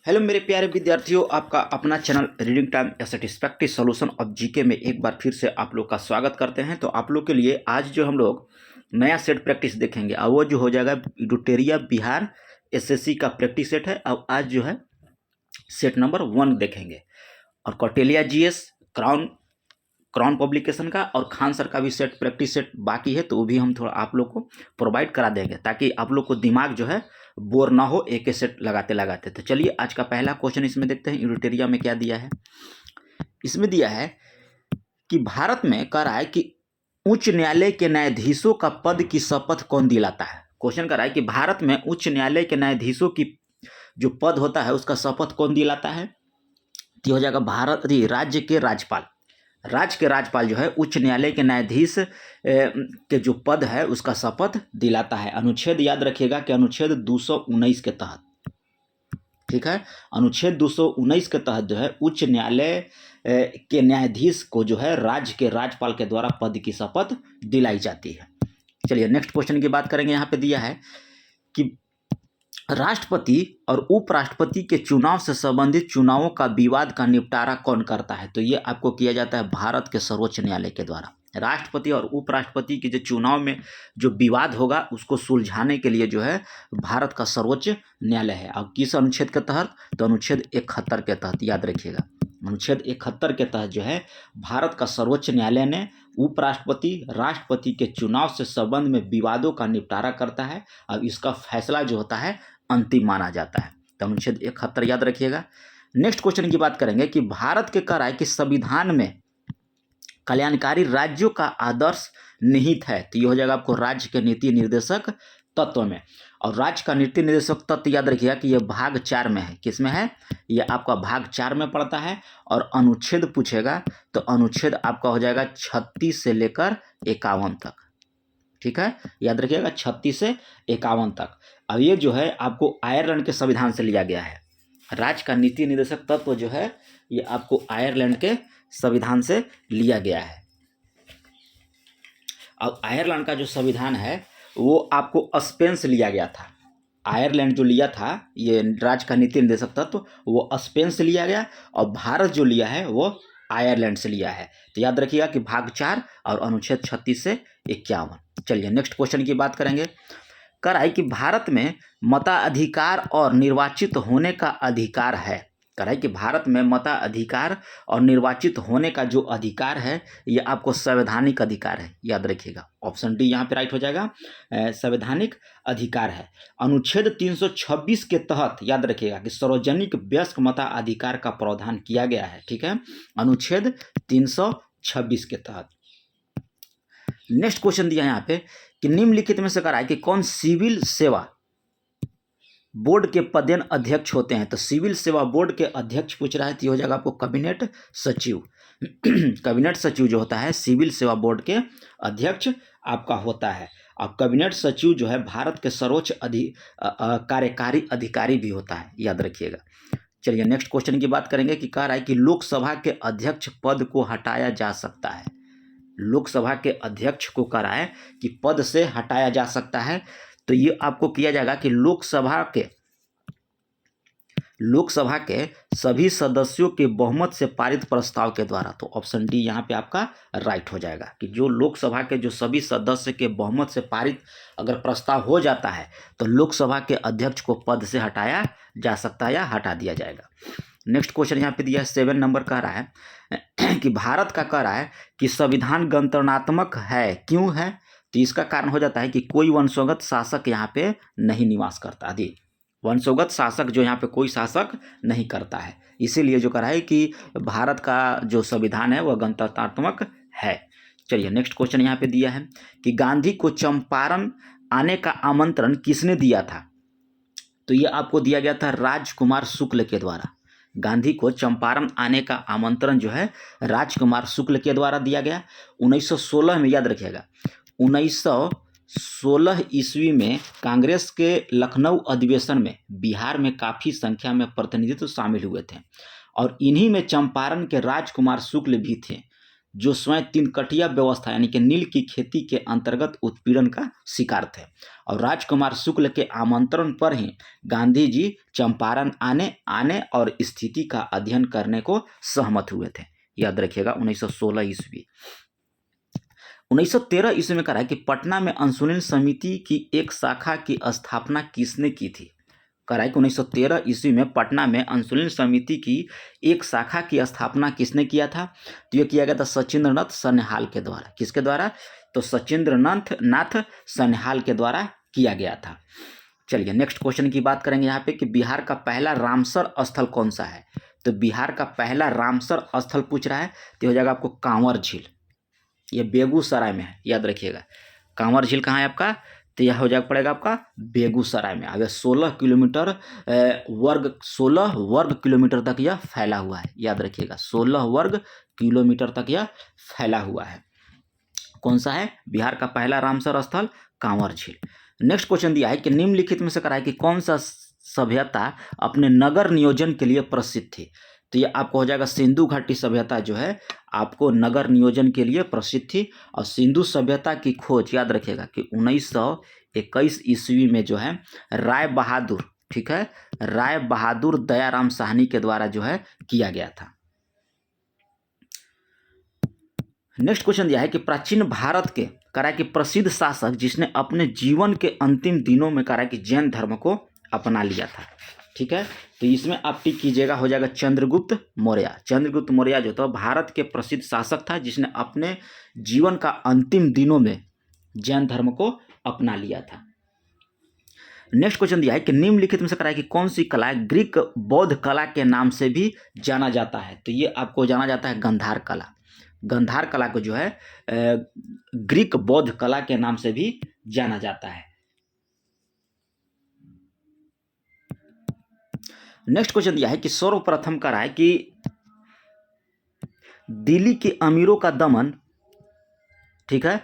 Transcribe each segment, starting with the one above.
Hello मेरे प्यारे विद्यार्थियों, आपका अपना channel reading time A satisfactory solution of GK में एक बार फिर से आप लोग का स्वागत करते हैं। तो आप लोग के लिए आज जो हम लोग नया सेट प्रैक्टिस देखेंगे और वो जो हो जाएगा इडुटेरिया बिहार एसएससी का प्रैक्टिस सेट है। अब आज जो है सेट नंबर 1 देखेंगे और कौटिल्या जीएस क्राउन पब्लिकेशन का और खान सर का भी सेट प्रैक्टिस सेट बाकी है, तो वो भी हम थोड़ा आप लोग को प्रोवाइड करा देंगे ताकि आप लोग को दिमाग जो है बोर ना हो एक ही सेट लगाते लगाते। तो चलिए आज का पहला क्वेश्चन इसमें देखते हैं। यूनिटेरिया में क्या दिया है, इसमें दिया है कि भारत में कह रहा है कि उच्च न्यायालय के न्यायाधीशों का पद की शपथ कौन दिलाता है। क्वेश्चन कर रहा है कि भारत में उच्च न्यायालय के न्यायाधीशों की जो पद होता है उसका शपथ कौन दिलाता है। तो हो जाएगा राज्य के राज्यपाल जो है उच्च न्यायालय के न्यायाधीश के जो पद है उसका शपथ दिलाता है। अनुच्छेद याद रखिएगा कि अनुच्छेद 219 के तहत, ठीक है, अनुच्छेद 219 के तहत जो है उच्च न्यायालय के न्यायाधीश को जो है राज्य के राज्यपाल के द्वारा पद की शपथ दिलाई जाती है। चलिए नेक्स्ट क्वेश्चन की बात करेंगे। यहाँ पे दिया है कि राष्ट्रपति और उपराष्ट्रपति के चुनाव से संबंधित चुनावों का विवाद का निपटारा कौन करता है। तो ये आपको किया जाता है भारत के सर्वोच्च न्यायालय के द्वारा। राष्ट्रपति और उपराष्ट्रपति के जो चुनाव में जो विवाद होगा उसको सुलझाने के लिए जो है भारत का सर्वोच्च न्यायालय है। अब किस अनुच्छेद के तहत, तो अनुच्छेद 71 के तहत, याद रखिएगा अनुच्छेद 71 के तहत जो है भारत का सर्वोच्च न्यायालय ने उपराष्ट्रपति राष्ट्रपति के चुनाव से संबंध में विवादों का निपटारा करता है। अब इसका फैसला जो होता है अंतिम माना जाता है। तो अनुच्छेद 71 याद रखिएगा। नेक्स्ट क्वेश्चन की बात करेंगे कि भारत के कह रहा है कि संविधान में कल्याणकारी राज्यों का आदर्श निहित है। तो ये हो जाएगा आपको राज्य के नीति निर्देशक तत्व में। और राज्य का नीति निर्देशक तत्व याद रखिएगा कि यह भाग 4 में है। किस में है, यह आपका भाग 4 में पड़ता है। और अनुच्छेद पूछेगा तो अनुच्छेद आपका हो जाएगा 36 से लेकर 51 तक, ठीक है, याद रखिएगा 36 से 51 तक। अब ये जो है आपको आयरलैंड के संविधान से लिया गया है। राज्य का नीति निर्देशक तत्व जो है ये आपको आयरलैंड के संविधान से लिया गया है। अब आयरलैंड का जो संविधान है वो आपको स्पेन से लिया गया था। आयरलैंड जो लिया था ये राज्य का नीति निर्देशक तत्व वो स्पेन से लिया गया और भारत जो लिया है वो आयरलैंड से लिया है। तो याद रखिएगा कि भाग 4 और अनुच्छेद 36 से 51। चलिए नेक्स्ट क्वेश्चन की बात करेंगे। कह रहा है कि भारत में मताधिकार और निर्वाचित होने का अधिकार है। कह रहा है कि भारत में मताधिकार और निर्वाचित होने का जो अधिकार है ये आपको संवैधानिक अधिकार है। याद रखिएगा ऑप्शन डी यहाँ पे राइट हो जाएगा, संवैधानिक अधिकार है। अनुच्छेद 326 के तहत याद रखिएगा कि सार्वजनिक वयस्क मताधिकार का प्रावधान किया गया है, ठीक है, अनुच्छेद 326 के तहत। नेक्स्ट क्वेश्चन दिया यहाँ पे कि निम्नलिखित में से कह रहा है कि कौन सिविल सेवा बोर्ड के पदेन अध्यक्ष होते हैं। तो सिविल सेवा बोर्ड के अध्यक्ष पूछ रहा है तो हो जाएगा आपको कैबिनेट सचिव। कैबिनेट सचिव जो होता है सिविल सेवा बोर्ड के अध्यक्ष आपका होता है। अब कैबिनेट सचिव जो है भारत के सर्वोच्च कार्यकारी अधिकारी भी होता है, याद रखिएगा। चलिए नेक्स्ट क्वेश्चन की बात करेंगे कि कह रहा है कि लोकसभा के अध्यक्ष पद को हटाया जा सकता है। लोकसभा के अध्यक्ष को कह रहा है कि पद से हटाया जा सकता है। तो ये आपको किया जाएगा कि लोकसभा के सभी सदस्यों के बहुमत से पारित प्रस्ताव के द्वारा। तो ऑप्शन डी यहाँ पे आपका राइट हो जाएगा कि जो लोकसभा के जो सभी सदस्य के बहुमत से पारित अगर प्रस्ताव हो जाता है तो लोकसभा के अध्यक्ष को पद से हटाया जा सकता है या हटा दिया जाएगा। नेक्स्ट क्वेश्चन यहाँ पे दिया है 7 नंबर कह रहा है कि भारत का कह रहा है कि संविधान गणतंत्रात्मक है, क्यों है। तो इसका कारण हो जाता है कि कोई वंशोगत शासक यहाँ पे नहीं निवास करता। आदि वंशोगत शासक जो यहाँ पे कोई शासक नहीं करता है, इसीलिए जो कह रहा है कि भारत का जो संविधान है वह गणतंत्रात्मक है। चलिए नेक्स्ट क्वेश्चन यहाँ पे दिया है कि गांधी को चंपारण आने का आमंत्रण किसने दिया था। तो ये आपको दिया गया था राजकुमार शुक्ल के द्वारा। गांधी को चंपारण आने का आमंत्रण जो है राजकुमार शुक्ल के द्वारा दिया गया 1916 में। याद रखिएगा 1916 ईस्वी में कांग्रेस के लखनऊ अधिवेशन में बिहार में काफ़ी संख्या में प्रतिनिधित्व शामिल हुए थे और इन्हीं में चंपारण के राजकुमार शुक्ल भी थे। जो स्वयं तीन कटिया व्यवस्था यानी कि नील की खेती के अंतर्गत उत्पीड़न का शिकार थे। और राजकुमार शुक्ल के आमंत्रण पर ही गांधी जी चंपारण आने और स्थिति का अध्ययन करने को सहमत हुए थे। याद रखिएगा 1916 ईस्वी। 1913 ईस्वी में कहा है कि पटना में इंसुलिन समिति की एक शाखा की स्थापना किसने की थी। कहा है कि 1913 ईस्वी में पटना में इंसुलिन समिति की एक शाखा की स्थापना किसने किया था। तो यह किया गया था सचिंद्रनाथ सन्याल के द्वारा। किसके द्वारा? तो सचिंद्रनाथ सन्याल के द्वारा किया गया था। चलिए नेक्स्ट क्वेश्चन की बात करेंगे यहाँ पे कि बिहार का पहला रामसर स्थल कौन सा है। तो बिहार का पहला रामसर स्थल पूछ रहा है तो हो जाएगा आपको कांवर झील। ये बेगूसराय में है, याद रखिएगा। कांवर झील कहाँ है आपका? तो यह हो जाएगा पड़ेगा आपका बेगूसराय में। अगर 16 वर्ग किलोमीटर तक यह फैला हुआ है, याद रखिएगा 16 वर्ग किलोमीटर तक यह फैला हुआ है। कौन सा है? बिहार का पहला रामसर स्थल कांवर झील। नेक्स्ट क्वेश्चन दिया है कि निम्नलिखित में से करा है कि कौन सा सभ्यता अपने नगर नियोजन के लिए प्रसिद्ध थी। तो ये आपको हो जाएगा सिंधु घाटी सभ्यता जो है आपको नगर नियोजन के लिए प्रसिद्ध थी। और सिंधु सभ्यता की खोज याद रखिएगा कि 1921 ईस्वी में जो है राय बहादुर, ठीक है, राय बहादुर दयाराम साहनी के द्वारा जो है किया गया था। नेक्स्ट क्वेश्चन दिया है कि प्राचीन भारत के करा कि प्रसिद्ध शासक जिसने अपने जीवन के अंतिम दिनों में करा कि जैन धर्म को अपना लिया था। ठीक है, तो इसमें आप टिक कीजिएगा, हो जाएगा चंद्रगुप्त मौर्य। चंद्रगुप्त मौर्य जो था भारत के प्रसिद्ध शासक था जिसने अपने जीवन का अंतिम दिनों में जैन धर्म को अपना लिया था। नेक्स्ट क्वेश्चन दिया है कि निम्नलिखित में से कराए कि कौन सी कला ग्रीक बौद्ध कला के नाम से भी जाना जाता है। तो ये आपको जाना जाता है गंधार कला। गंधार कला को जो है ग्रीक बौद्ध कला के नाम से भी जाना जाता है। नेक्स्ट क्वेश्चन दिया है कि सर्वप्रथम करा है कि दिल्ली के अमीरों का दमन, ठीक है,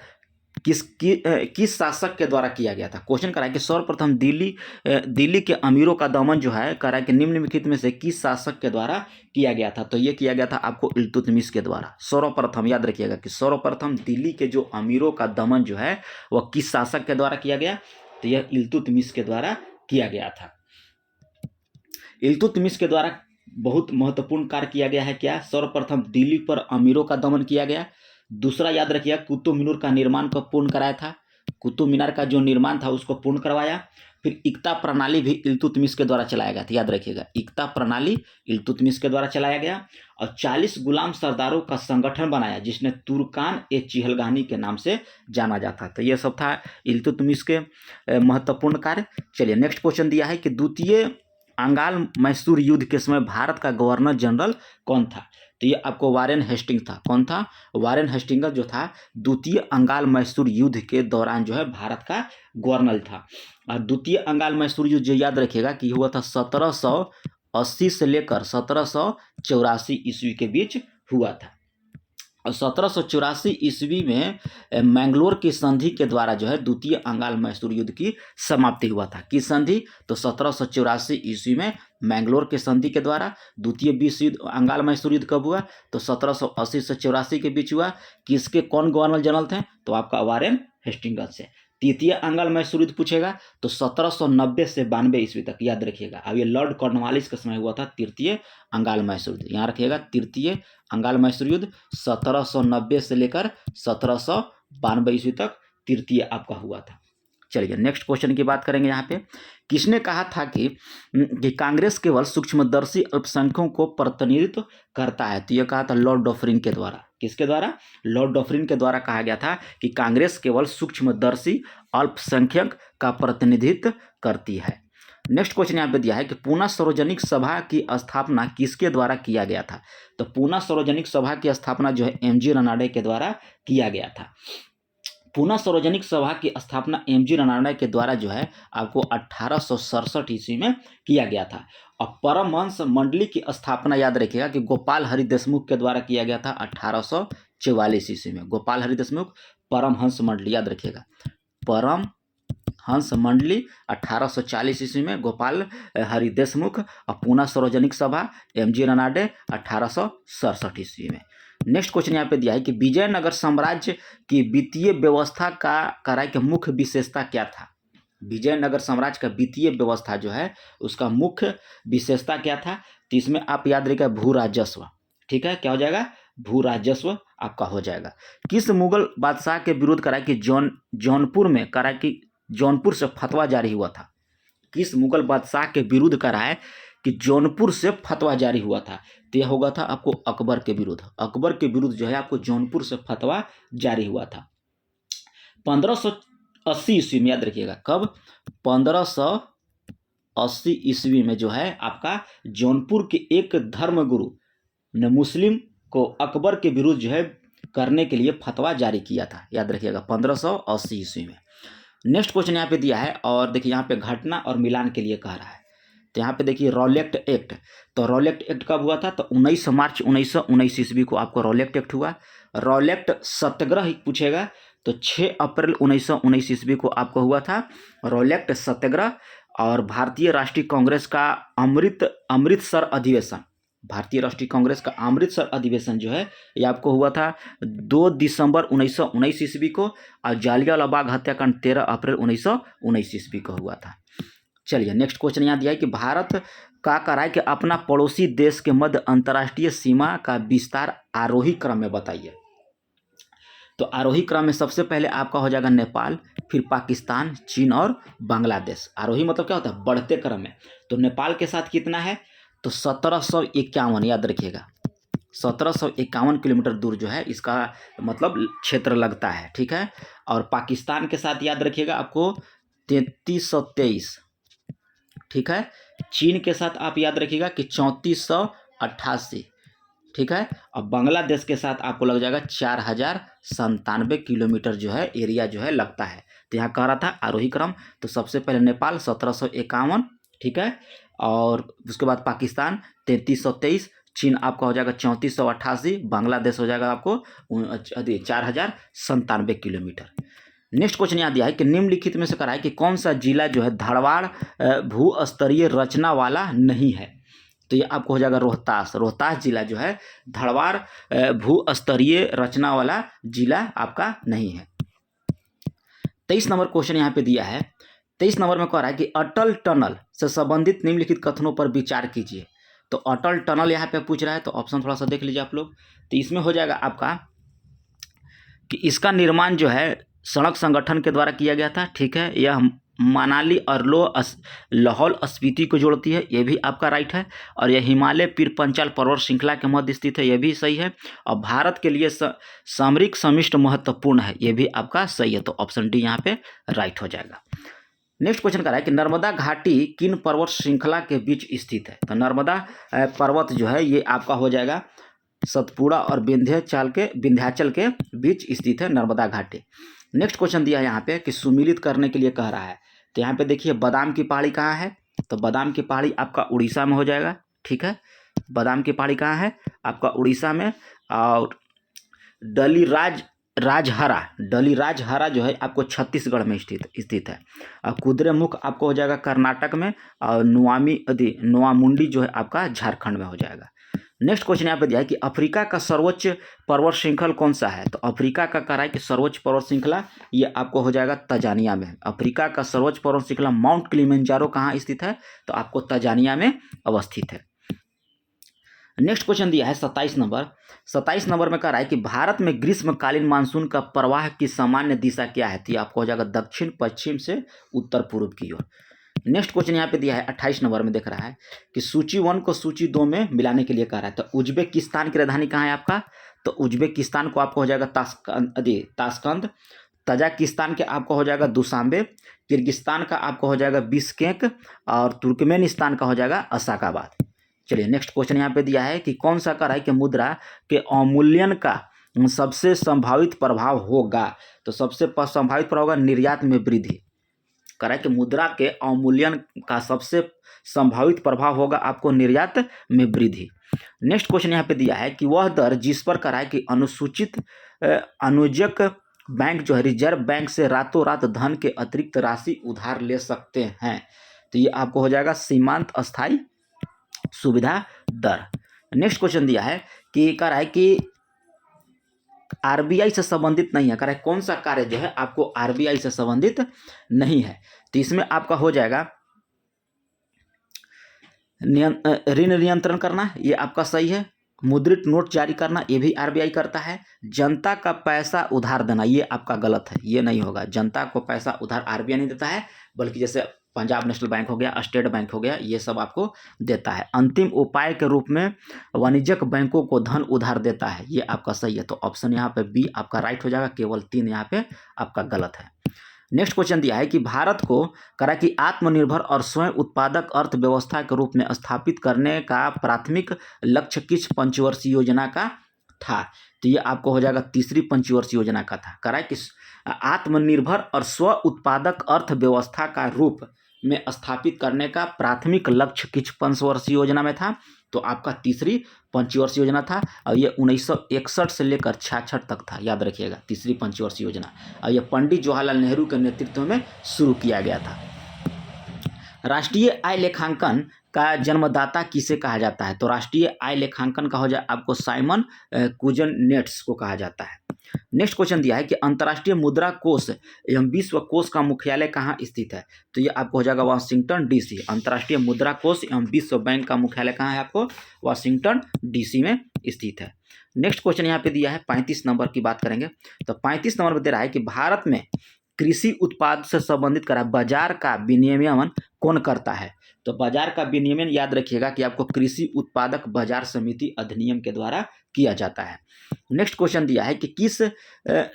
किस शासक के द्वारा किया गया था। क्वेश्चन करा है कि सर्वप्रथम दिल्ली के अमीरों का दमन जो है करा है कि निम्नलिखित में से किस शासक के द्वारा किया गया था। तो ये किया गया था आपको इल्तुतमिश के द्वारा। सर्वप्रथम याद रखिएगा कि सर्वप्रथम दिल्ली के जो अमीरों का दमन जो है वह किस शासक के द्वारा किया गया। तो यह इल्तुतमिश के द्वारा किया गया था। इल्तुतमिश के द्वारा बहुत महत्वपूर्ण कार्य किया गया है। क्या? सर्वप्रथम दिल्ली पर अमीरों का दमन किया गया। दूसरा याद रखिए कुतुब मीनार का निर्माण को पूर्ण कराया था। कुतुब मीनार का जो निर्माण था उसको पूर्ण करवाया। फिर इक्ता प्रणाली भी इल्तुतमिश के द्वारा चलाया गया था। याद रखिएगा इक्ता प्रणाली इल्तुतमिश के द्वारा चलाया गया। और 40 गुलाम सरदारों का संगठन बनाया जिसने तुर्कान ए चिहलगानी के नाम से जाना जाता था। तो यह सब था इल्तुतमिश के महत्वपूर्ण कार्य। चलिए नेक्स्ट क्वेश्चन दिया है कि द्वितीय अंगाल मैसूर युद्ध के समय भारत का गवर्नर जनरल कौन था। तो ये आपको वारेन हेस्टिंग था। कौन था? वारेन हेस्टिंग जो था द्वितीय अंगाल मैसूर युद्ध के दौरान जो है भारत का गवर्नर था। और द्वितीय अंगाल मैसूर युद्ध जो याद रखिएगा कि हुआ था 1780 से लेकर 1784 ईस्वी के बीच हुआ था। और 1784 ईस्वी में मैंगलोर की संधि के द्वारा जो है द्वितीय अंगाल मैसूर युद्ध की समाप्ति हुआ था। किस संधि? तो 1784 ईस्वी में मैंगलोर के संधि के द्वारा द्वितीय विश्व युद्ध अंगाल मैसूर युद्ध कब हुआ? तो 1780 से 84 के बीच हुआ। किसके कौन गवर्नर जनरल थे? तो आपका वारेन हेस्टिंग्स से। तृतीय अंगाल मैसूर युद्ध पूछेगा तो 1790 से 92 ईस्वी तक याद रखिएगा। अब ये लॉर्ड कॉर्नवालिस के समय हुआ था तृतीय अंगाल मैसूर युद्ध। यहाँ रखिएगा तृतीय अंगाल मैसूर युद्ध 1790 से लेकर 1792 ईस्वी तक तृतीय आपका हुआ था। चलिए नेक्स्ट क्वेश्चन की बात करेंगे। यहाँ पे किसने कहा था कि कांग्रेस केवल सूक्ष्मदर्शी अल्पसंख्यकों को प्रतिनिधित्व करता है। तो यह कहा था लॉर्ड डॉफरिन के द्वारा। किसके द्वारा? लॉर्ड डॉफरिन के द्वारा कहा गया था कि कांग्रेस केवल सूक्ष्मदर्शी अल्पसंख्यक का प्रतिनिधित्व करती है। नेक्स्ट क्वेश्चन यहाँ पे दिया है कि पूना सार्वजनिक सभा की स्थापना किसके द्वारा किया गया था। तो पूना सार्वजनिक सभा की स्थापना जो है एमजी रनाडे के द्वारा किया गया था। पूना सार्वजनिक सभा की स्थापना एमजी रनाडे के द्वारा जो है आपको 1867 ईस्वी में किया गया था। और परमहंस मंडली की स्थापना याद रखिएगा कि गोपाल हरि देशमुख के द्वारा किया गया था 1844 ईस्वी में। गोपाल हरि देशमुख परमहंस मंडली याद रखिएगा। परमहंस मंडली 1840 ईस्वी में गोपाल हरि देशमुख। और पूना सार्वजनिक सभा एमजी रनाडे 1867 ईस्वी में। नेक्स्ट क्वेश्चन यहाँ पे दिया है कि विजयनगर साम्राज्य की वित्तीय व्यवस्था का कि मुख्य विशेषता क्या था। विजयनगर साम्राज्य का वित्तीय व्यवस्था जो है उसका मुख्य विशेषता क्या था। तो इसमें आप याद रखिएगा भू राजस्व। ठीक है, क्या हो जाएगा, भू राजस्व आपका हो जाएगा। किस मुगल बादशाह के विरुद्ध करा कि जौनपुर में करा कि जौनपुर से फतवा जारी हुआ था। किस मुगल बादशाह के विरुद्ध करा है कि जौनपुर से फतवा जारी हुआ था। तो यह होगा था आपको अकबर के विरुद्ध। अकबर के विरुद्ध जो है आपको जौनपुर से फतवा जारी हुआ था 1580 ईस्वी में। याद रखिएगा कब, 1580 ईस्वी में जो है आपका जौनपुर के एक धर्मगुरु ने मुस्लिम को अकबर के विरुद्ध जो है करने के लिए फतवा जारी किया था। याद रखिएगा 1580 ईस्वी में। नेक्स्ट क्वेश्चन यहाँ पे दिया है और देखिए यहाँ पे घटना और मिलान के लिए कह रहा है। तो यहाँ पे देखिए रॉलेट एक्ट। तो रॉलेट एक्ट कब हुआ था, तो 19 मार्च 1919 ईस्वी को आपको रॉलेट एक्ट हुआ। रॉलेट सत्याग्रह पूछेगा तो 6 अप्रैल 1919 ईस्वी को आपको हुआ था रॉलेट सत्याग्रह। और भारतीय राष्ट्रीय कांग्रेस का अमृतसर अधिवेशन, भारतीय राष्ट्रीय कांग्रेस का अमृतसर अधिवेशन जो है ये आपको हुआ था 2 दिसंबर 1919 ईस्वी को। और जालियांवाला बाग हत्याकांड 13 अप्रैल 1919 ईस्वी को हुआ था। चलिए नेक्स्ट क्वेश्चन यहाँ दिया है कि भारत का करा है कि अपना पड़ोसी देश के मध्य अंतर्राष्ट्रीय सीमा का विस्तार आरोही क्रम में बताइए। तो आरोही क्रम में सबसे पहले आपका हो जाएगा नेपाल, फिर पाकिस्तान, चीन और बांग्लादेश। आरोही मतलब क्या होता है, बढ़ते क्रम में। तो नेपाल के साथ कितना है, तो 1751। याद रखिएगा 1751 किलोमीटर दूर जो है इसका मतलब क्षेत्र लगता है। ठीक है, और पाकिस्तान के साथ याद रखिएगा आपको 3323। ठीक है, चीन के साथ आप याद रखिएगा कि 3488। ठीक है, और बांग्लादेश के साथ आपको लग जाएगा 4097 किलोमीटर जो है एरिया जो है लगता है। तो यहाँ कह रहा था आरोही क्रम, तो सबसे पहले नेपाल 1751। ठीक है, और उसके बाद पाकिस्तान 3323, चीन आपका हो जाएगा 3488, बांग्लादेश हो जाएगा आपको 4097 किलोमीटर। नेक्स्ट क्वेश्चन यहाँ दिया है कि निम्नलिखित में से करा है कि कौन सा जिला जो है धारवाड़ भू स्तरीय रचना वाला नहीं है। तो ये आपको हो जाएगा रोहतास। रोहतास जिला जो है धारवाड़ भू स्तरीय रचना वाला जिला आपका नहीं है। 23 नंबर क्वेश्चन यहाँ पे दिया है। 23 नंबर में कह रहा है कि अटल टनल से संबंधित निम्नलिखित कथनों पर विचार कीजिए। तो अटल टनल यहाँ पे पूछ रहा है, तो ऑप्शन थोड़ा सा देख लीजिए आप लोग। तो इसमें हो जाएगा आपका कि इसका निर्माण जो है सड़क संगठन के द्वारा किया गया था। ठीक है, यह मनाली और लाहौल स्पीति को जोड़ती है, ये भी आपका राइट है। और यह हिमालय पीर पंचाल पर्वत श्रृंखला के मध्य स्थित है, यह भी सही है। और भारत के लिए सामरिक समिष्ट महत्वपूर्ण है, ये भी आपका सही है। तो ऑप्शन डी यहाँ पे राइट हो जाएगा। नेक्स्ट क्वेश्चन कर रहा है कि नर्मदा घाटी किन पर्वत श्रृंखला के बीच स्थित है। तो नर्मदा पर्वत जो है ये आपका हो जाएगा सतपुड़ा और विंध्याचल के बीच स्थित है नर्मदा घाटी। नेक्स्ट क्वेश्चन दिया है यहाँ पे कि सुमिलित करने के लिए कह रहा है। तो यहाँ पे देखिए बादाम की पहाड़ी कहाँ है, तो बादाम की पहाड़ी आपका उड़ीसा में हो जाएगा। ठीक है, बादाम की पहाड़ी कहाँ है आपका उड़ीसा में। और डलीराजहरा जो है आपको छत्तीसगढ़ में स्थित है। और कुद्रेमुख आपको हो जाएगा कर्नाटक में। और नोआमुंडी जो है आपका झारखंड में हो जाएगा। नेक्स्ट क्वेश्चन यहाँ पे दिया है कि अफ्रीका का सर्वोच्च पर्वत श्रृंखल कौन सा है। तो अफ्रीका का कह रहा है कि सर्वोच्च पर्वत श्रृंखला ये आपको हो जाएगा तंजानिया में। अफ्रीका का सर्वोच्च पर्वत श्रृंखला माउंट किलिमंजारो कहाँ स्थित है, तो आपको तंजानिया में अवस्थित है। नेक्स्ट क्वेश्चन दिया है 27 नंबर में कह रहा है कि भारत में ग्रीष्मकालीन मानसून का प्रवाह की सामान्य दिशा क्या है। तो आपको हो जाएगा दक्षिण पश्चिम से उत्तर पूर्व की ओर। नेक्स्ट क्वेश्चन यहाँ पे दिया है 28 नंबर में देख रहा है कि सूची 1 को सूची 2 में मिलाने के लिए कह रहा है। तो उज्बेकिस्तान की राजधानी कहाँ है आपका, तो उज्बेकिस्तान को आपको हो जाएगा ताशकंद। तजाकिस्तान के आपको हो जाएगा दुशांबे। किर्गिस्तान का आपको हो जाएगा बिश्केक। और तुर्कमेनिस्तान का हो जाएगा अशाकाबाद। चलिए नेक्स्ट क्वेश्चन यहाँ पे दिया है कि कौन सा कह रहा है कि मुद्रा के अवमूल्यन का सबसे संभावित प्रभाव होगा। तो सबसे संभावित प्रभाव होगा निर्यात में वृद्धि। कह रहा है कि मुद्रा के अवमूल्यन का सबसे संभावित प्रभाव होगा आपको निर्यात में वृद्धि। नेक्स्ट क्वेश्चन यहाँ पे दिया है कि वह दर जिस पर कह रहा है कि अनुजक बैंक जो है रिजर्व बैंक से रातों रात धन के अतिरिक्त राशि उधार ले सकते हैं। तो ये आपको हो जाएगा सीमांत अस्थायी सुविधा दर। नेक्स्ट क्वेश्चन दिया है कि कह रहा है कि आरबीआई से संबंधित नहीं है। कह रहा है कौन सा कार्य जो है आपको आरबीआई से संबंधित नहीं है। तो इसमें आपका हो जाएगा ऋण नियंत्रण करना, ये आपका सही है। मुद्रित नोट जारी करना, ये भी आरबीआई करता है। जनता का पैसा उधार देना, ये आपका गलत है, ये नहीं होगा। जनता को पैसा उधार आरबीआई नहीं देता है, बल्कि जैसे पंजाब नेशनल बैंक हो गया, स्टेट बैंक हो गया, ये सब आपको देता है। अंतिम उपाय के रूप में वाणिज्यिक बैंकों को धन उधार देता है, ये आपका सही है। तो ऑप्शन यहाँ पे बी आपका राइट हो जाएगा। केवल 3 यहाँ पे आपका गलत है। नेक्स्ट क्वेश्चन दिया है कि भारत को करा कि आत्मनिर्भर और स्वयं उत्पादक अर्थव्यवस्था के रूप में स्थापित करने का प्राथमिक लक्ष्य किस पंचवर्षीय योजना का था। तो ये आपको हो जाएगा तीसरी पंचवर्षीय योजना का था। करा कि आत्मनिर्भर और स्व उत्पादक अर्थव्यवस्था का रूप में स्थापित करने का प्राथमिक लक्ष्य किस पंचवर्षीय योजना में था। तो आपका तीसरी पंचवर्षीय योजना था, और ये 1961 से लेकर 66 तक था, याद रखिएगा, तीसरी पंचवर्षीय योजना। और ये पंडित जवाहरलाल नेहरू के नेतृत्व में शुरू किया गया था। राष्ट्रीय आय लेखांकन का जन्मदाता किसे कहा जाता है। तो राष्ट्रीय आय लेखांकन का हो जाए आपको साइमन कुजनेट्स को कहा जाता है। नेक्स्ट क्वेश्चन दिया है कि अंतर्राष्ट्रीय मुद्रा कोष एवं विश्व कोष का मुख्यालय कहाँ स्थित है। तो ये आपको हो जाएगा वाशिंगटन डीसी। अंतर्राष्ट्रीय मुद्रा कोष एवं विश्व बैंक का मुख्यालय कहाँ है, आपको वाशिंगटन डीसी में स्थित है। नेक्स्ट क्वेश्चन यहाँ पे दिया है 35 नंबर की बात करेंगे। तो 35 नंबर में दे रहा है कि भारत में कृषि उत्पाद से संबंधित करा बाजार का विनियमन कौन करता है। तो बाजार का विनियमन याद रखिएगा कि आपको कृषि उत्पादक बाजार समिति अधिनियम के द्वारा किया जाता है। नेक्स्ट क्वेश्चन दिया है कि किस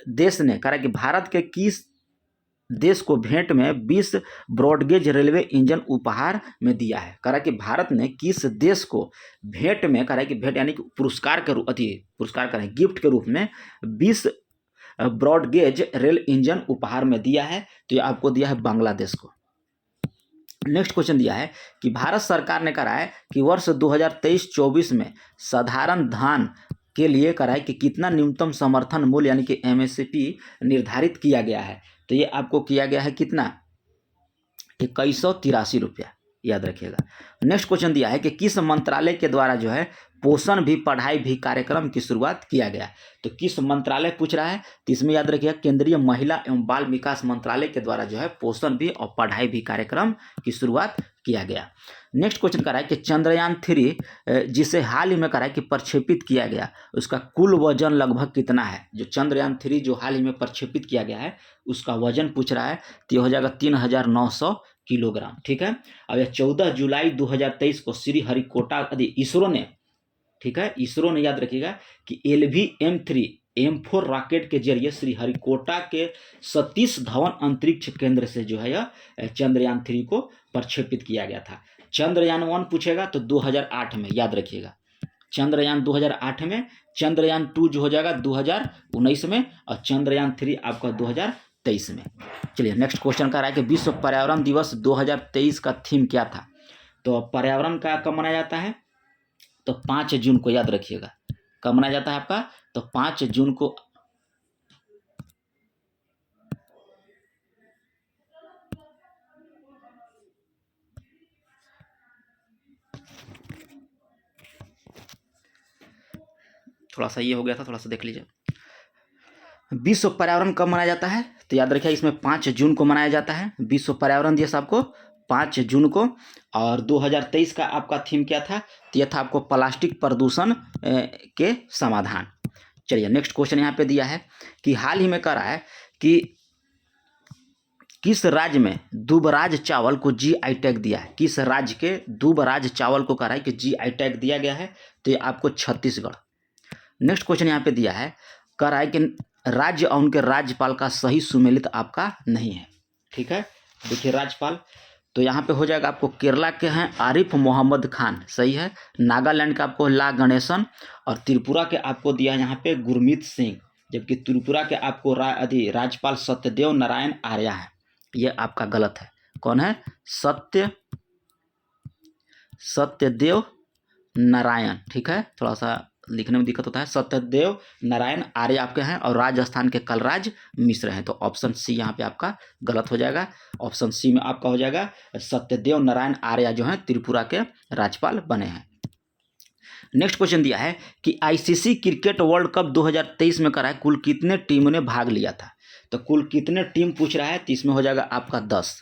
देश ने करा कि भारत के किस देश को भेंट में 20 ब्रॉडगेज रेलवे इंजन उपहार में दिया है। करा कि भारत ने किस देश को भेंट में, करा कि भेंट यानी कि पुरस्कार के रूप, पुरस्कार करें गिफ्ट के रूप में 20 ब्रॉडगेज रेल इंजन उपहार में दिया है। तो ये आपको दिया है बांग्लादेश को। नेक्स्ट क्वेश्चन दिया है कि भारत सरकार ने करा है कि वर्ष 2023-24 में साधारण धान के लिए करा है कि कितना न्यूनतम समर्थन मूल्य यानी कि एमएसपी निर्धारित किया गया है। तो ये आपको किया गया है कितना, 2183 रुपया, याद रखिएगा। नेक्स्ट क्वेश्चन दिया है कि किस मंत्रालय के द्वारा जो है पोषण भी पढ़ाई भी कार्यक्रम की शुरुआत किया गया। तो किस मंत्रालय पूछ रहा है, तो इसमें याद रखिएगा केंद्रीय महिला एवं बाल विकास मंत्रालय के द्वारा जो है पोषण भी और पढ़ाई भी कार्यक्रम की शुरुआत किया गया। नेक्स्ट क्वेश्चन कर रहा है कि चंद्रयान 3 जिसे हाल ही में करा है कि प्रक्षेपित किया गया, उसका कुल वजन लगभग कितना है। जो चंद्रयान 3 जो हाल ही में प्रक्षेपित किया गया है उसका वजन पूछ रहा है, तो ये हो जाएगा 3900 किलोग्राम। ठीक है। अब यह 14 जुलाई 2023 को श्रीहरिकोटा इसरो ने, ठीक है, इसरो ने याद रखिएगा कि LVM-3 M4 रॉकेट के जरिए श्रीहरिकोटा के सतीश धवन अंतरिक्ष केंद्र से जो है यह चंद्रयान 3 को प्रक्षेपित किया गया था। चंद्रयान 1 पूछेगा तो 2008 में, याद रखिएगा, चंद्रयान 2008 में, चंद्रयान 2 जो हो जाएगा 2019 में, और चंद्रयान 3 आपका 2023 में। चलिए नेक्स्ट क्वेश्चन का रहा है कि विश्व पर्यावरण दिवस 2023 का थीम क्या था। तो पर्यावरण का कब मनाया जाता है, तो 5 जून को, याद रखिएगा, कब मनाया जाता है आपका, तो 5 जून को। थोड़ा सा ये हो गया था, थोड़ा सा देख लीजिए। विश्व पर्यावरण कब मनाया जाता है, तो याद रखिए इसमें 5 जून को मनाया जाता है। विश्व पर्यावरण दिवस आपको 5 जून को। और 2023 का आपका थीम क्या था, तो यह था आपको प्लास्टिक प्रदूषण के समाधान। चलिए नेक्स्ट क्वेश्चन यहाँ पे दिया है कि हाल ही में करा है कि किस राज्य में दुबराज चावल को GI टैग दिया है। किस राज्य के दुबराज चावल को करा है कि GI टैग दिया गया है, तो ये आपको छत्तीसगढ़। नेक्स्ट क्वेश्चन यहाँ पे दिया है, कह रहा है कि राज्य और उनके राज्यपाल का सही सुमेलित आपका नहीं है। ठीक है, देखिए राज्यपाल, तो यहाँ पे हो जाएगा आपको केरला के हैं आरिफ मोहम्मद खान, सही है। नागालैंड का आपको ला गणेशन, और त्रिपुरा के आपको दिया है यहाँ पे गुरमीत सिंह, जबकि त्रिपुरा के आपको राज्यपाल सत्यदेव नारायण आर्य है। ये आपका गलत है। कौन है, सत्यदेव नारायण। ठीक है, थोड़ा सा लिखने में दिक्कत होता है। सत्यदेव नारायण आर्य आपके हैं, और राजस्थान के कलराज मिश्र हैं। तो ऑप्शन सी यहाँ पे आपका गलत हो जाएगा। ऑप्शन सी में आपका हो जाएगा सत्यदेव नारायण आर्य जो हैं त्रिपुरा के राज्यपाल बने हैं। नेक्स्ट क्वेश्चन दिया है कि आईसीसी क्रिकेट वर्ल्ड कप 2023 में कराए कुल कितने टीमों ने भाग लिया था। तो कुल कितने टीम पूछ रहा है, तो इसमें हो जाएगा आपका 10।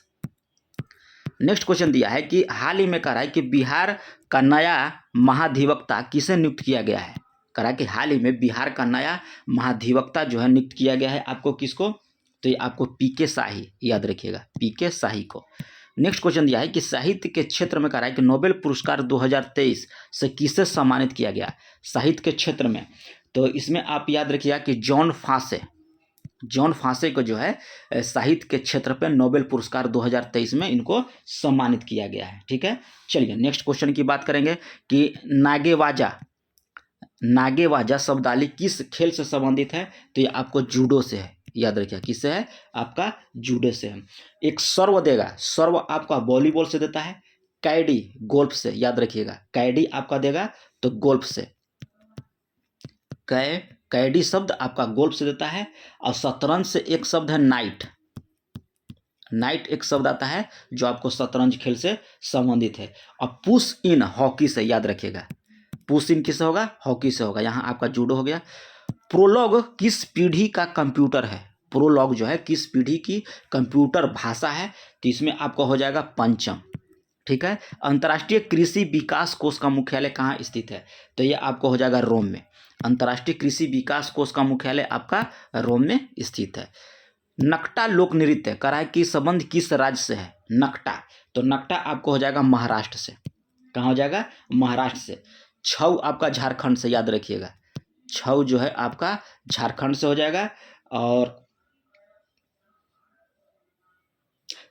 नेक्स्ट क्वेश्चन दिया है कि हाल ही में कराए कि बिहार का नया महाधिवक्ता किसे नियुक्त किया गया है। करा कि हाल ही में बिहार का नया महाधिवक्ता जो है नियुक्त किया गया है आपको किसको, तो ये आपको पीके शाही, याद रखिएगा पीके शाही को। नेक्स्ट क्वेश्चन दिया है कि साहित्य के क्षेत्र में करा है कि नोबेल पुरस्कार 2023 से किसे सम्मानित किया गया साहित्य के क्षेत्र में। तो इसमें आप याद रखिएगा कि जॉन फांसे को जो है साहित्य के क्षेत्र पे नोबेल पुरस्कार 2023 में इनको सम्मानित किया गया है। ठीक है, चलिए नेक्स्ट क्वेश्चन की बात करेंगे कि नागेवाजा शब्दावली किस खेल से संबंधित है। तो ये आपको जूडो से है, याद रखिए किससे है, आपका जूडो से है। एक सर्व देगा, सर्व आपका वॉलीबॉल से देता है, कैडी गोल्फ से, याद रखिएगा कैडी आपका देगा तो गोल्फ से, कैडी शब्द आपका गोल्फ से देता है। और शतरंज से एक शब्द है नाइट एक शब्द आता है जो आपको शतरंज खेल से संबंधित है। और पुश इन हॉकी से, याद रखिएगा पुश इन किससे होगा, हॉकी से होगा। यहाँ आपका जूडो हो गया। प्रोलॉग किस पीढ़ी का कंप्यूटर है, प्रोलॉग जो है किस पीढ़ी की कंप्यूटर भाषा है, तो इसमें आपको हो जाएगा पंचम। ठीक है, अंतर्राष्ट्रीय कृषि विकास कोष का मुख्यालय कहाँ स्थित है, तो ये आपको हो जाएगा रोम में। अंतर्राष्ट्रीय कृषि विकास कोष का मुख्यालय आपका रोम में स्थित है। नकटा लोक नृत्य कराए की संबंध किस राज्य से है, नकटा, तो नकटा आपको हो जाएगा महाराष्ट्र से। कहाँ हो जाएगा, महाराष्ट्र से। छऊ आपका झारखंड से, याद रखिएगा छऊ जो है आपका झारखंड से हो जाएगा। और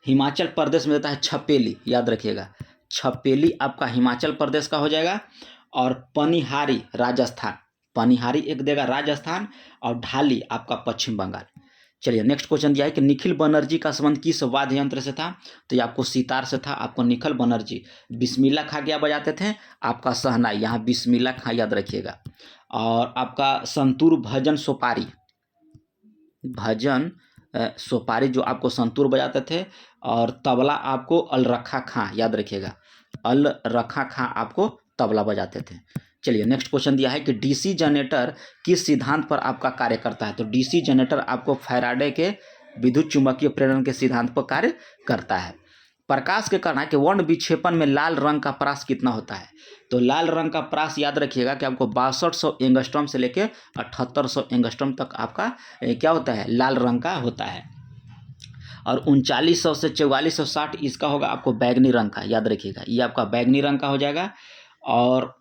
हिमाचल प्रदेश में देता है छपेली, याद रखिएगा छपेली आपका हिमाचल प्रदेश का हो जाएगा। और पनिहारी राजस्थान, पनिहारी एक देगा राजस्थान, और ढाली आपका पश्चिम बंगाल। चलिए नेक्स्ट क्वेश्चन दिया है कि निखिल बनर्जी का संबंध किस वाद्य यंत्र से था, तो ये आपको सितार से था। आपको निखिल बनर्जी बिस्मिल्लाह खां क्या बजाते थे, आपका शहनाई, यहाँ बिस्मिल्लाह खां याद रखिएगा। और आपका संतूर भजन सोपारी जो आपको संतूर बजाते थे। और तबला आपको अलरखा खां, याद रखिएगा अलरखा खां आपको तबला बजाते थे। चलिए नेक्स्ट क्वेश्चन दिया है कि डीसी जनरेटर किस सिद्धांत पर आपका कार्य करता है, तो डीसी जनरेटर आपको फैराडे के विद्युत चुंबकीय प्रेरण के सिद्धांत पर कार्य करता है। प्रकाश के कण के वर्ण विक्षेपण में लाल रंग का परास कितना होता है, तो लाल रंग का परास याद रखिएगा कि आपको 6200 एंगस्ट्रॉम से लेकर 7800 एंगस्ट्रॉम तक आपका क्या होता है, लाल रंग का होता है। और 3900 से 4460 इसका होगा आपको बैगनी रंग का, याद रखिएगा ये आपका बैगनी रंग का हो जाएगा। और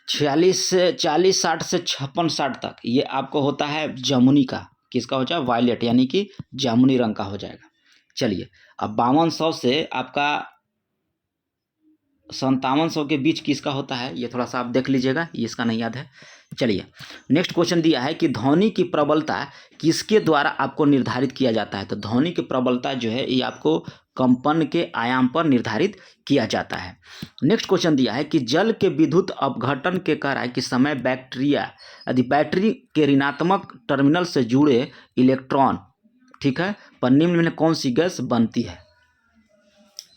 4060 से 5660 तक ये आपको होता है जामुनी का, किसका हो जाएगा, वायलेट यानी कि जामुनी रंग का हो जाएगा। चलिए अब 5200 से आपका 5700 के बीच किसका होता है, ये थोड़ा सा आप देख लीजिएगा, ये इसका नहीं याद है। चलिए नेक्स्ट क्वेश्चन दिया है कि ध्वनि की प्रबलता किसके द्वारा आपको निर्धारित किया जाता है, तो ध्वनि की प्रबलता जो है ये आपको कंपन के आयाम पर निर्धारित किया जाता है। नेक्स्ट क्वेश्चन दिया है कि जल के विद्युत अपघटन के कारण के समय यदि बैटरी के ऋणात्मक टर्मिनल से जुड़े इलेक्ट्रॉन, ठीक है, पर निम्न में कौन सी गैस बनती है।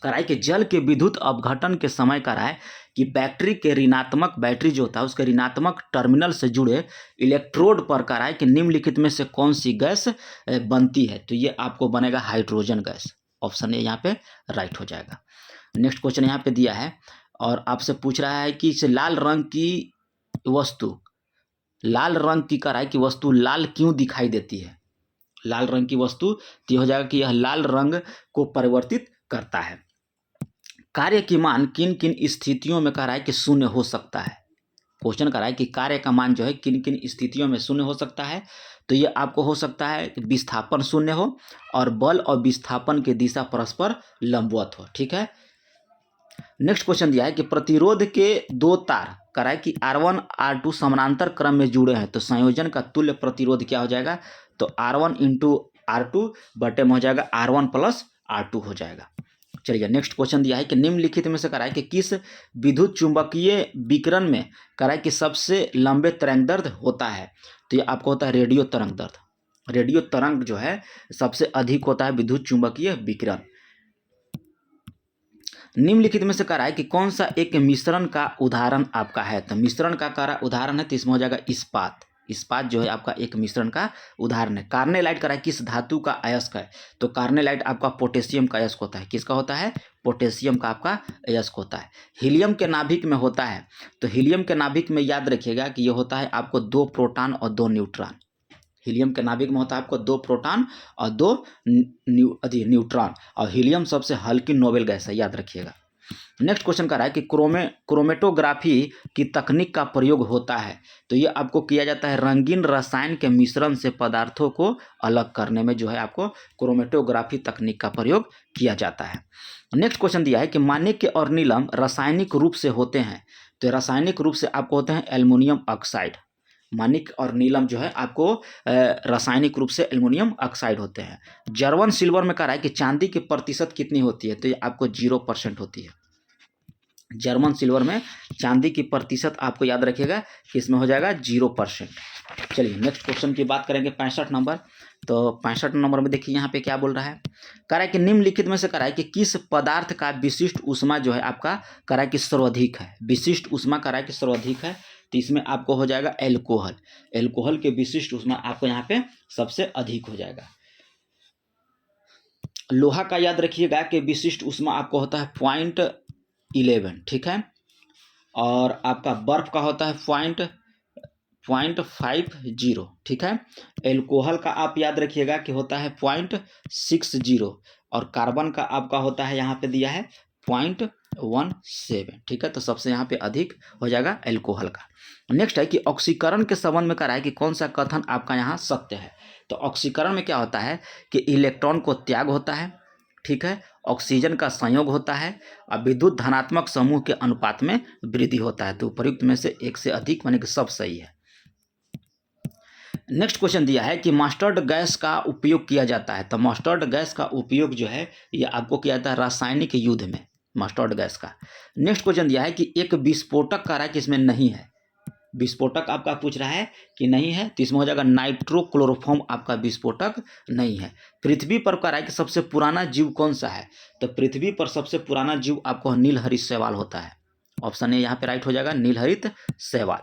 कराए कि जल के विद्युत अपघटन के समय कराए कि बैटरी जो होता है उसके ऋणात्मक टर्मिनल से जुड़े इलेक्ट्रोड पर कराए कि निम्नलिखित में से कौन सी गैस बनती है, तो ये आपको बनेगा हाइड्रोजन गैस। ऑप्शन ए यहाँ पे राइट हो जाएगा। नेक्स्ट क्वेश्चन यहाँ पे दिया है और आपसे पूछ रहा है कि इस लाल रंग की कराए कि वस्तु लाल क्यों दिखाई देती है, लाल रंग की वस्तु, तो हो जाएगा कि यह लाल रंग को परिवर्तित करता है। कार्य की मान किन किन स्थितियों में कराए कि शून्य हो सकता है, क्वेश्चन कराए कि कार्य का मान जो है किन किन स्थितियों में शून्य हो सकता है, तो ये आपको हो सकता है कि विस्थापन शून्य हो और बल और विस्थापन की दिशा परस्पर लंबवत हो। ठीक है, नेक्स्ट क्वेश्चन दिया है कि प्रतिरोध के दो तार कराए कि R1 R2 समानांतर क्रम में जुड़े हैं, तो संयोजन का तुल्य प्रतिरोध क्या हो जाएगा, तो R1 × R2 बटे में हो जाएगा R1 + R2 हो जाएगा। चलिए नेक्स्ट क्वेश्चन दिया है कि निम्नलिखित में से कराए कि किस विद्युत चुंबकीय विकिरण में कराए कि सबसे लंबे तरंग होता है, तो ये आपको होता है रेडियो तरंग दैर्ध्य। रेडियो तरंग जो है सबसे अधिक होता है विद्युत चुंबकीय विकिरण। निम्नलिखित में से कह रहा है कि कौन सा एक मिश्रण का उदाहरण आपका है। तो मिश्रण का कह रहा उदाहरण है, तो इसमें हो जाएगा इस्पात। इस्पात जो है आपका एक मिश्रण का उदाहरण है। कार्नेलाइट कह रहा है किस धातु का अयस्क है। तो कार्नेलाइट आपका पोटेशियम का अयस्क होता है। किसका होता है? पोटेशियम का आपका अयस्क होता है। हीलियम के नाभिक में होता है, तो हीलियम के नाभिक में याद रखिएगा कि ये होता है आपको 2 प्रोटॉन और 2 न्यूट्रॉन। हीलियम के नाभिक में होता है आपको 2 प्रोटॉन और 2 न्यूट्रॉन, और हीलियम सबसे हल्की नोबेल गैस है, याद रखिएगा। नेक्स्ट क्वेश्चन कर रहा है कि क्रोमेटोग्राफी की तकनीक का प्रयोग होता है। तो ये आपको किया जाता है रंगीन रसायन के मिश्रण से पदार्थों को अलग करने में जो है आपको क्रोमेटोग्राफी तकनीक का प्रयोग किया जाता है। नेक्स्ट क्वेश्चन दिया है कि माणिक्य और नीलम रासायनिक रूप से होते हैं। तो रासायनिक रूप से आपको होते हैं एल्युमिनियम ऑक्साइड। माणिक्य और नीलम जो है आपको रासायनिक रूप से एल्युमिनियम ऑक्साइड होते हैं। जर्मन सिल्वर में कह रहा है कि चांदी की प्रतिशत कितनी होती है। तो ये आपको 0% होती है। जर्मन सिल्वर में चांदी की प्रतिशत आपको याद रखिएगा कि इसमें हो जाएगा 0%। चलिए नेक्स्ट क्वेश्चन की बात करेंगे 65 नंबर। तो 65 नंबर में देखिए यहाँ पे क्या बोल रहा है। कह रहा है कि निम्नलिखित में से कह रहा है कि किस पदार्थ का विशिष्ट ऊष्मा जो है आपका कह रहा है कि सर्वाधिक है। विशिष्ट ऊष्मा कह रहा है कि सर्वाधिक है, तो इसमें आपको हो जाएगा एल्कोहल। एल्कोहल के विशिष्ट ऊष्मा आपको यहाँ पे सबसे अधिक हो जाएगा। लोहा का याद रखिएगा कि विशिष्ट ऊष्मा आपको होता है 0.11, ठीक है। और आपका बर्फ का होता है 0.50, ठीक है। एल्कोहल का आप याद रखिएगा कि होता है 0.60, और कार्बन का आपका होता है यहाँ पे दिया है 0.17, ठीक है। तो सबसे यहाँ पे अधिक हो जाएगा एल्कोहल का। नेक्स्ट है कि ऑक्सीकरण के संबंध में कह रहा है कि कौन सा कथन आपका यहाँ सत्य है। तो ऑक्सीकरण में क्या होता है कि इलेक्ट्रॉन को त्याग होता है, ठीक है, ऑक्सीजन का संयोग होता है, और विद्युत धनात्मक समूह के अनुपात में वृद्धि होता है। तो उपयुक्त में से एक से अधिक माने कि सब सही है। नेक्स्ट क्वेश्चन दिया है कि मस्टर्ड गैस का उपयोग किया जाता है। तो मस्टर्ड गैस का उपयोग जो है ये आपको किया जाता है रासायनिक युद्ध में, मस्टर्ड गैस का। नेक्स्ट क्वेश्चन दिया है कि एक विस्फोटक कह रहा है कि इसमें नहीं है। विस्फोटक आपका पूछ रहा है कि नहीं है, तो इसमें हो जाएगा नाइट्रोक्लोरोफॉर्म आपका विस्फोटक नहीं है। पृथ्वी पर कह रहा है कि सबसे पुराना जीव कौन सा है। तो पृथ्वी पर सबसे पुराना जीव आपको नीलहरित शैवाल होता है। ऑप्शन ए यहाँ पे राइट हो जाएगा, नीलहरित शैवाल।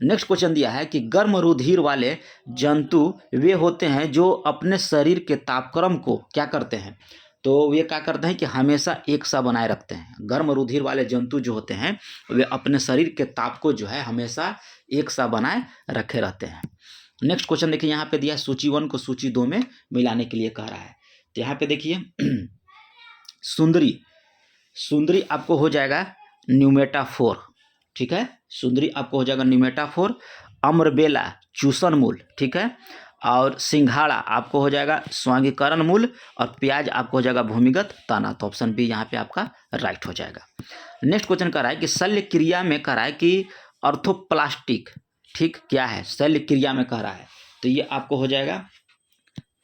नेक्स्ट क्वेश्चन दिया है कि गर्म रुधिर वाले जंतु वे होते हैं जो अपने शरीर के तापक्रम को क्या करते हैं। तो ये क्या करते हैं कि हमेशा एक सा बनाए रखते हैं। गर्म रुधिर वाले जंतु जो होते हैं वे अपने शरीर के ताप को जो है हमेशा एक सा बनाए रखे रहते हैं। नेक्स्ट क्वेश्चन देखिए यहाँ पे दिया है सूची 1 को सूची 2 में मिलाने के लिए कह रहा है। तो यहाँ पे देखिए सुंदरी, सुंदरी आपको हो जाएगा न्यूमेटाफोर, ठीक है। सुंदरी आपको हो जाएगा न्यूमेटाफोर। अम्रबेला चूसन मूल, ठीक है। और सिंघाड़ा आपको हो जाएगा स्वांगीकरण मूल, और प्याज आपको हो जाएगा भूमिगत तना। तो ऑप्शन बी यहाँ पे आपका राइट हो जाएगा। नेक्स्ट क्वेश्चन कह रहा है कि शल्य क्रिया में कह रहा है कि ऑर्थोप्लास्टिक, ठीक, क्या है शल्य क्रिया में कह रहा है। तो ये आपको हो जाएगा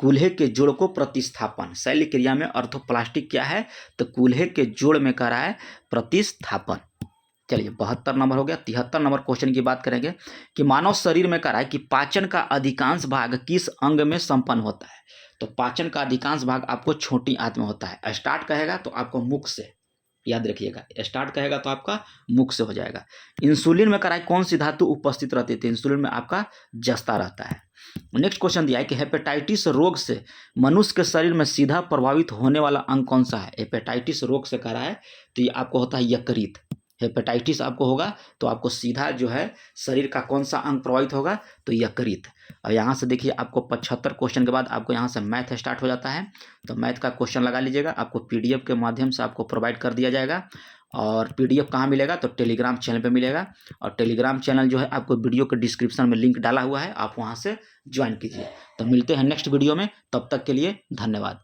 कूल्हे के जोड़ को प्रतिस्थापन। शल्य क्रिया में ऑर्थोप्लास्टिक क्या है, तो कूल्हे के जोड़ में कह रहा है प्रतिस्थापन। चलिए 72 नंबर हो गया। 73 नंबर क्वेश्चन की बात करेंगे कि मानव शरीर में कह रहा है कि पाचन का अधिकांश भाग किस अंग में संपन्न होता है। तो पाचन का अधिकांश भाग आपको छोटी आंत में होता है। स्टार्ट कहेगा तो आपको मुख से, याद रखिएगा, स्टार्ट कहेगा तो आपका मुख से हो जाएगा। इंसुलिन में कह रहा है कौन सी धातु उपस्थित रहती है। तो इंसुलिन में आपका जस्ता रहता है। नेक्स्ट क्वेश्चन दिया है कि हेपेटाइटिस रोग से मनुष्य के शरीर में सीधा प्रभावित होने वाला अंग कौन सा है। हेपेटाइटिस रोग से कह रहा है तो ये आपको होता है यकृत। हेपेटाइटिस आपको होगा तो आपको सीधा जो है शरीर का कौन सा अंग प्रभावित होगा, तो यकृत। और यहाँ से देखिए आपको 75 क्वेश्चन के बाद आपको यहाँ से मैथ स्टार्ट हो जाता है। तो मैथ का क्वेश्चन लगा लीजिएगा, आपको पीडीएफ के माध्यम से आपको प्रोवाइड कर दिया जाएगा। और पीडीएफ कहाँ मिलेगा, तो टेलीग्राम चैनल पे मिलेगा। और टेलीग्राम चैनल जो है आपको वीडियो के डिस्क्रिप्शन में लिंक डाला हुआ है, आप वहाँ से ज्वाइन कीजिए। तो मिलते हैं नेक्स्ट वीडियो में, तब तक के लिए धन्यवाद।